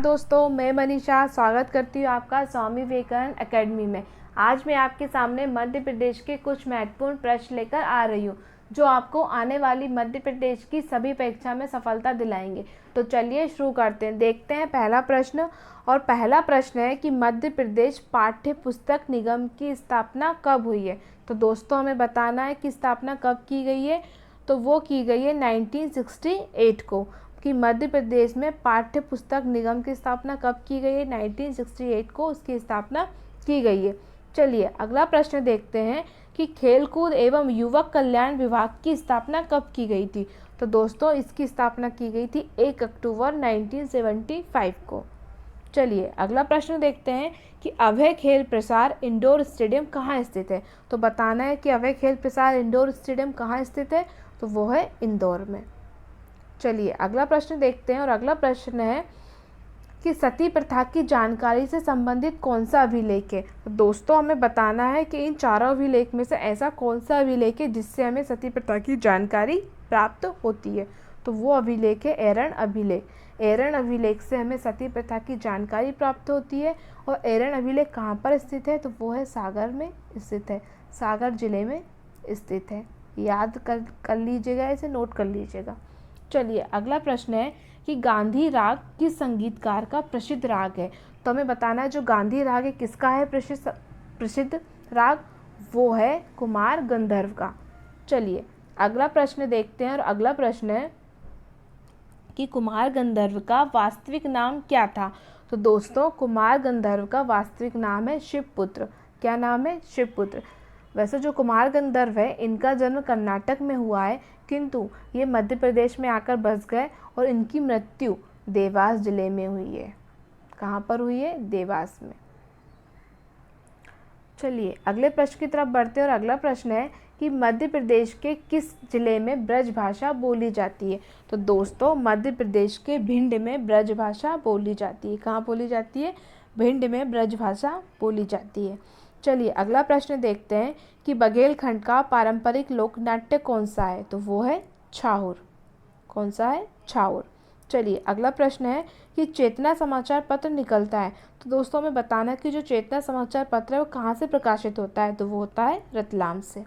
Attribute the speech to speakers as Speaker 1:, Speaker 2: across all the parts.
Speaker 1: दोस्तों, मैं मनीषा स्वागत करती हूँ आपका स्वामी विवेकानंद एकेडमी में। आज मैं आपके सामने मध्य प्रदेश के कुछ महत्वपूर्ण प्रश्न लेकर आ रही हूँ जो आपको आने वाली मध्य प्रदेश की सभी परीक्षा में सफलता दिलाएंगे। तो चलिए शुरू करते हैं। देखते हैं पहला प्रश्न। और पहला प्रश्न है कि मध्य प्रदेश पाठ्य पुस्तक निगम की स्थापना कब हुई है। तो दोस्तों हमें बताना है कि स्थापना कब की गई है। तो वो की गई है 1968 को। कि मध्य प्रदेश में पाठ्य पुस्तक निगम की स्थापना कब की गई है। 1968 को उसकी स्थापना की गई है। चलिए अगला प्रश्न देखते हैं कि खेलकूद एवं युवक कल्याण विभाग की स्थापना कब की गई थी। तो दोस्तों इसकी स्थापना की गई थी 1 अक्टूबर 1975 को। चलिए अगला प्रश्न देखते हैं कि अभय खेल प्रसार इंडोर स्टेडियम कहाँ स्थित है। तो बताना है कि अभय खेल प्रसार इंडोर स्टेडियम कहाँ स्थित है। तो वो है इंदौर में। चलिए अगला प्रश्न देखते हैं। और अगला प्रश्न है कि सती प्रथा की जानकारी से संबंधित कौन सा अभिलेख है। तो दोस्तों हमें बताना है कि इन चारों अभिलेख में से ऐसा कौन सा अभिलेख है जिससे हमें सती प्रथा की जानकारी प्राप्त होती है। तो वो अभिलेख है एरन अभिलेख। एरन अभिलेख से हमें सती प्रथा की जानकारी प्राप्त होती है। और एरन अभिलेख कहाँ पर स्थित है। तो वो है सागर में स्थित है। सागर जिले में स्थित है। याद कर लीजिएगा, इसे नोट कर लीजिएगा। चलिए अगला प्रश्न है कि गांधी राग किस संगीतकार का प्रसिद्ध राग है। तो हमें बताना है जो गांधी राग है किसका है प्रसिद्ध राग। वो है कुमार गंधर्व का। चलिए अगला प्रश्न देखते हैं। और अगला प्रश्न है कि कुमार गंधर्व का वास्तविक नाम क्या था। तो दोस्तों कुमार गंधर्व का वास्तविक नाम है शिवपुत्र। क्या नाम है। शिवपुत्र। वैसे जो कुमार गंधर्व है इनका जन्म कर्नाटक में हुआ है, किंतु ये मध्य प्रदेश में आकर बस गए और इनकी मृत्यु देवास जिले में हुई है। कहाँ पर हुई है। देवास में। चलिए अगले प्रश्न की तरफ बढ़ते हैं। और अगला प्रश्न है कि मध्य प्रदेश के किस जिले में ब्रज भाषा बोली जाती है। तो दोस्तों मध्य प्रदेश के भिंड में ब्रज भाषा बोली जाती है। कहाँ बोली जाती है। भिंड में ब्रज भाषा बोली जाती है। चलिए अगला प्रश्न देखते हैं कि बघेलखंड का पारंपरिक लोक नाट्य कौन सा है। तो वो है छाहुर। कौन सा है। छाहुर। चलिए अगला प्रश्न है कि चेतना समाचार पत्र निकलता है। तो दोस्तों हमें बताना है कि जो चेतना समाचार पत्र है वो कहाँ से प्रकाशित होता है। तो वो होता है रतलाम से।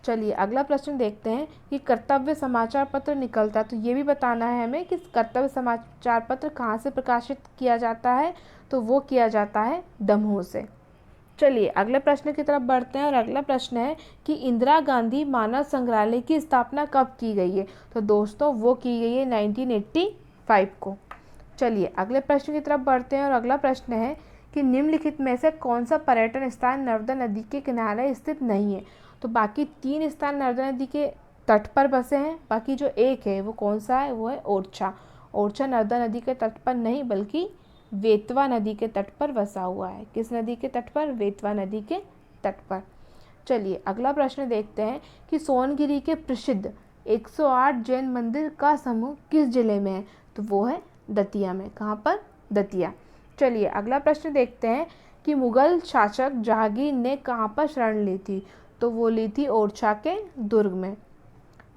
Speaker 1: चलिए अगला प्रश्न देखते हैं कि कर्तव्य समाचार पत्र निकलता है। तो ये भी बताना है हमें कि कर्तव्य समाचार पत्र कहाँ से प्रकाशित किया जाता है। तो वो किया जाता है दमोह से। चलिए अगले प्रश्न की तरफ बढ़ते हैं। और अगला प्रश्न है कि इंदिरा गांधी मानव संग्रहालय की स्थापना कब की गई है। तो दोस्तों वो की गई है 1985 को। चलिए अगले प्रश्न की तरफ बढ़ते हैं। और अगला प्रश्न है कि निम्नलिखित में से कौन सा पर्यटन स्थान नर्मदा नदी के किनारे स्थित नहीं है। तो बाकी 3 स्थान नर्मदा नदी के तट पर बसे हैं। बाकी जो एक है वो कौन सा है। वो है ओरछा। ओरछा नर्मदा नदी के तट पर नहीं बल्कि बेतवा नदी के तट पर बसा हुआ है। किस नदी के तट पर। बेतवा नदी के तट पर। चलिए अगला प्रश्न देखते हैं कि सोनगिरी के प्रसिद्ध 108 जैन मंदिर का समूह किस जिले में है। तो वो है दतिया में। कहाँ पर। दतिया। चलिए अगला प्रश्न देखते हैं कि मुगल शासक जहांगीर ने कहाँ पर शरण ली थी। तो वो ली थी ओरछा के दुर्ग में।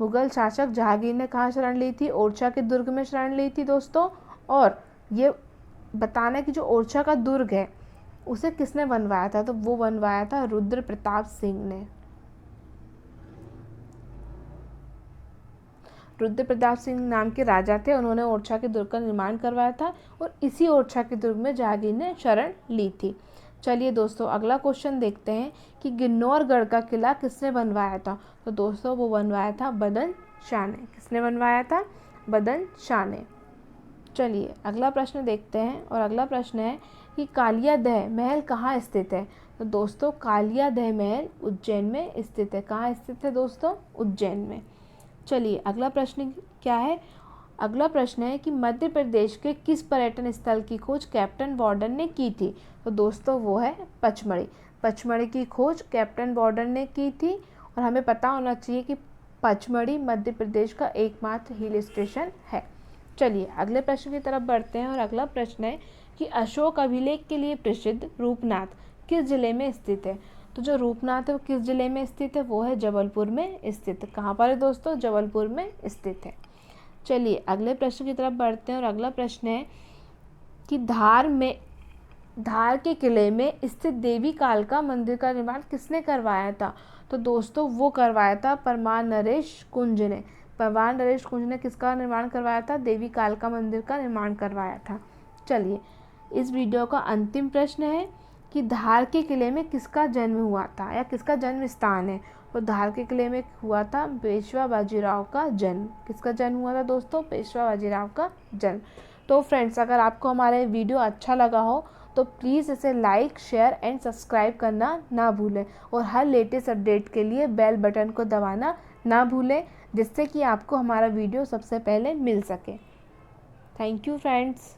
Speaker 1: मुगल शासक जहांगीर ने कहाँ शरण ली थी। ओरछा के दुर्ग में शरण ली थी दोस्तों। और ये बताना है कि जो ओरछा का दुर्ग है उसे किसने बनवाया था। तो वो बनवाया था रुद्र प्रताप सिंह ने। रुद्र प्रताप सिंह नाम के राजा थे। उन्होंने ओरछा के दुर्ग का निर्माण करवाया था और इसी ओरछा के दुर्ग में जहांगीर ने शरण ली थी। चलिए दोस्तों अगला क्वेश्चन देखते हैं कि गिन्नौरगढ़ का किला किसने बनवाया था। तो दोस्तों वो बनवाया था बदन शाह ने। किसने बनवाया था। बदन शाह ने। चलिए अगला प्रश्न देखते हैं। और अगला प्रश्न है कि कालियादह महल कहाँ स्थित है। तो दोस्तों कालियादह महल उज्जैन में स्थित है। कहाँ स्थित है दोस्तों। उज्जैन में। चलिए अगला प्रश्न क्या है। अगला प्रश्न है कि मध्य प्रदेश के किस पर्यटन स्थल की खोज कैप्टन बॉर्डर ने की थी। तो दोस्तों वो है पचमढ़ी। पचमढ़ी की खोज कैप्टन बॉर्डर ने की थी। और हमें पता होना चाहिए कि पचमढ़ी मध्य प्रदेश का एकमात्र हिल स्टेशन है। चलिए अगले प्रश्न की तरफ बढ़ते हैं। और अगला प्रश्न है कि अशोक अभिलेख के लिए प्रसिद्ध रूपनाथ किस जिले में स्थित है। तो जो रूपनाथ है वो किस जिले में स्थित है। वो है जबलपुर में स्थित। कहाँ पर है दोस्तों। जबलपुर में स्थित है। चलिए अगले प्रश्न की तरफ बढ़ते हैं। और अगला प्रश्न है कि धार के किले में स्थित देवी कालका मंदिर का निर्माण किसने करवाया था? तो दोस्तों वो करवाया था परमार नरेश कुंज ने। परमार नरेश कुंज ने किसका निर्माण करवाया था? देवी कालका मंदिर का निर्माण करवाया था। चलिए, इस वीडियो का अंतिम प्रश्न है कि धार के किले में किसका जन्म हुआ था या किसका जन्म स्थान है? तो धार के किले में हुआ था पेशवा बाजीराव का जन्म। किसका जन्म हुआ था दोस्तों? पेशवा बाजीराव का जन्म। तो फ्रेंड्स, अगर आपको हमारा वीडियो अच्छा लगा हो तो प्लीज़ इसे लाइक, शेयर एंड सब्सक्राइब करना ना भूलें और हर लेटेस्ट अपडेट के लिए बेल बटन को दबाना ना भूलें, जिससे कि आपको हमारा वीडियो सबसे पहले मिल सके। Thank you friends.